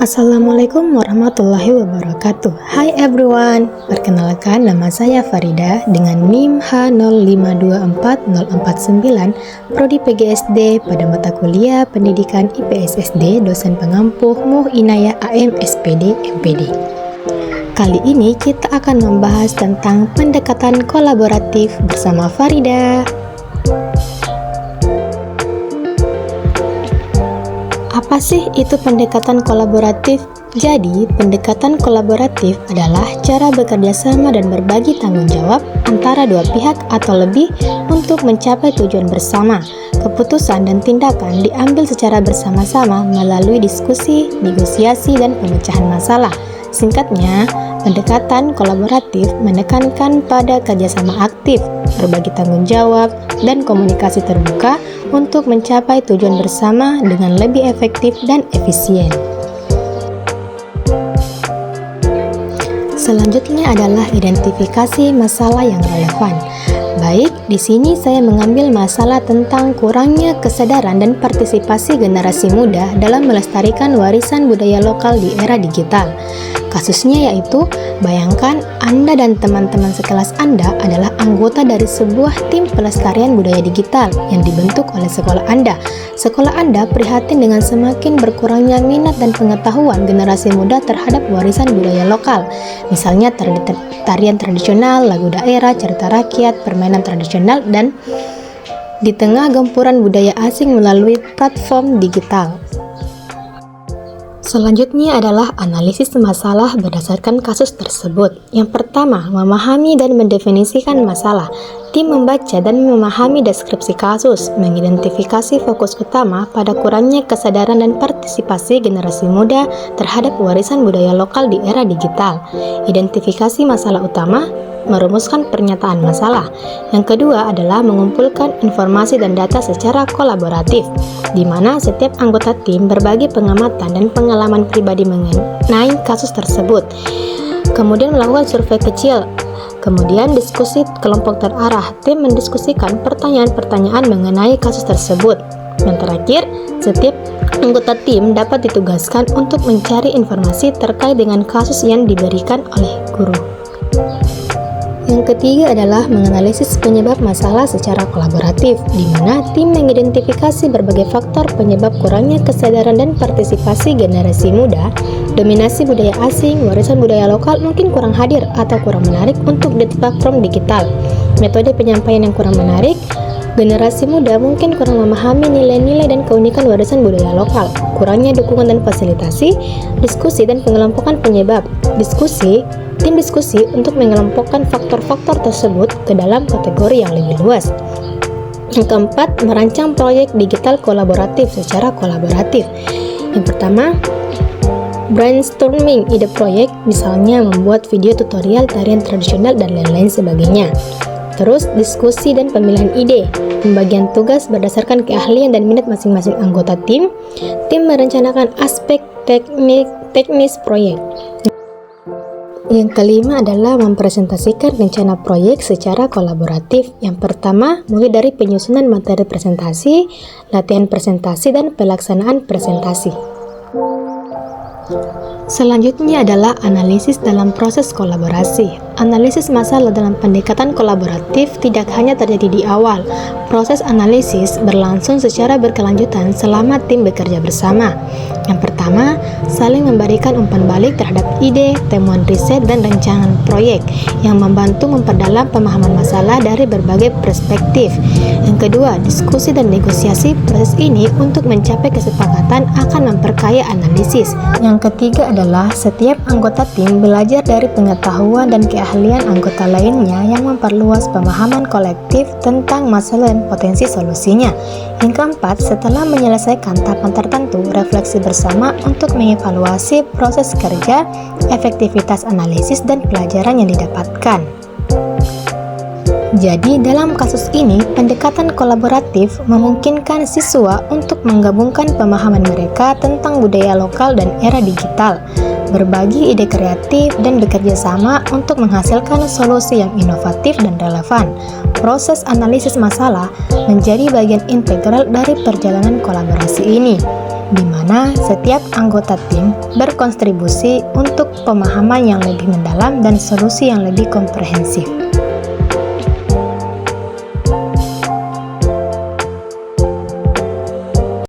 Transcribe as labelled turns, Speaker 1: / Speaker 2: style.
Speaker 1: Assalamualaikum warahmatullahi wabarakatuh. Hai everyone, perkenalkan nama saya Farida dengan NIM H05240449, Prodi PGSD pada mata kuliah Pendidikan IPSSD, dosen pengampu Muh Inayah AM SPD MPD. Kali ini kita akan membahas tentang pendekatan kolaboratif bersama Farida. Apa sih itu pendekatan kolaboratif? Jadi, pendekatan kolaboratif adalah cara bekerja sama dan berbagi tanggung jawab antara dua pihak atau lebih untuk mencapai tujuan bersama. Keputusan dan tindakan diambil secara bersama-sama melalui diskusi, negosiasi, dan pemecahan masalah. Singkatnya, pendekatan kolaboratif menekankan pada kerjasama aktif, berbagi tanggung jawab, dan komunikasi terbuka untuk mencapai tujuan bersama dengan lebih efektif dan efisien. Selanjutnya adalah identifikasi masalah yang relevan. Baik, di sini saya mengambil masalah tentang kurangnya kesadaran dan partisipasi generasi muda dalam melestarikan warisan budaya lokal di era digital. Kasusnya yaitu, bayangkan Anda dan teman-teman sekelas Anda adalah anggota dari sebuah tim pelestarian budaya digital yang dibentuk oleh sekolah Anda. Sekolah Anda prihatin dengan semakin berkurangnya minat dan pengetahuan generasi muda terhadap warisan budaya lokal. Misalnya tarian tradisional, lagu daerah, cerita rakyat, permainan tradisional, dan di tengah gempuran budaya asing melalui platform digital. Selanjutnya adalah analisis masalah berdasarkan kasus tersebut. Yang pertama, memahami dan mendefinisikan masalah. Tim membaca dan memahami deskripsi kasus, mengidentifikasi fokus utama pada kurangnya kesadaran dan partisipasi generasi muda terhadap warisan budaya lokal di era digital. Identifikasi masalah utama, merumuskan pernyataan masalah. Yang kedua adalah mengumpulkan informasi dan data secara kolaboratif, di mana setiap anggota tim berbagi pengamatan dan pengalaman pribadi mengenai kasus tersebut. Kemudian melakukan survei kecil. Kemudian diskusi kelompok terarah. Tim mendiskusikan pertanyaan-pertanyaan mengenai kasus tersebut. Yang terakhir, setiap anggota tim dapat ditugaskan untuk mencari informasi terkait dengan kasus yang diberikan oleh guru. Yang ketiga adalah menganalisis penyebab masalah secara kolaboratif, di mana tim mengidentifikasi berbagai faktor penyebab kurangnya kesadaran dan partisipasi generasi muda, dominasi budaya asing, warisan budaya lokal mungkin kurang hadir atau kurang menarik untuk di platform digital, metode penyampaian yang kurang menarik, generasi muda mungkin kurang memahami nilai-nilai dan keunikan warisan budaya lokal, kurangnya dukungan dan fasilitasi, diskusi dan pengelompokan penyebab, tim diskusi untuk mengelompokkan faktor-faktor tersebut ke dalam kategori yang lebih luas. Yang keempat, merancang proyek digital kolaboratif secara kolaboratif. Yang pertama, brainstorming ide proyek, misalnya membuat video tutorial tarian tradisional dan lain-lain sebagainya. Terus, diskusi dan pemilihan ide, pembagian tugas berdasarkan keahlian dan minat masing-masing anggota tim. Tim merencanakan aspek teknis proyek. Yang kelima adalah mempresentasikan rencana proyek secara kolaboratif. Yang pertama, mulai dari penyusunan materi presentasi, latihan presentasi, dan pelaksanaan presentasi. Selanjutnya adalah analisis dalam proses kolaborasi. Analisis masalah dalam pendekatan kolaboratif tidak hanya terjadi di awal. Proses analisis berlangsung secara berkelanjutan selama tim bekerja bersama. Yang pertama, saling memberikan umpan balik terhadap ide, temuan riset, dan rancangan proyek yang membantu memperdalam pemahaman masalah dari berbagai perspektif. Yang kedua, diskusi dan negosiasi. Proses ini untuk mencapai kesepakatan akan memperkaya analisis. Yang ketiga adalah setiap anggota tim belajar dari pengetahuan dan keahlian anggota lainnya yang memperluas pemahaman kolektif tentang masalah dan potensi solusinya. Yang keempat, setelah menyelesaikan tahapan tertentu, refleksi bersama untuk mengevaluasi proses kerja, efektivitas analisis, dan pelajaran yang didapatkan. Jadi, dalam kasus ini, pendekatan kolaboratif memungkinkan siswa untuk menggabungkan pemahaman mereka tentang budaya lokal dan era digital. berbagi ide kreatif, dan bekerja sama untuk menghasilkan solusi yang inovatif dan relevan. Proses analisis masalah menjadi bagian integral dari perjalanan kolaborasi ini, di mana setiap anggota tim berkontribusi untuk pemahaman yang lebih mendalam dan solusi yang lebih komprehensif.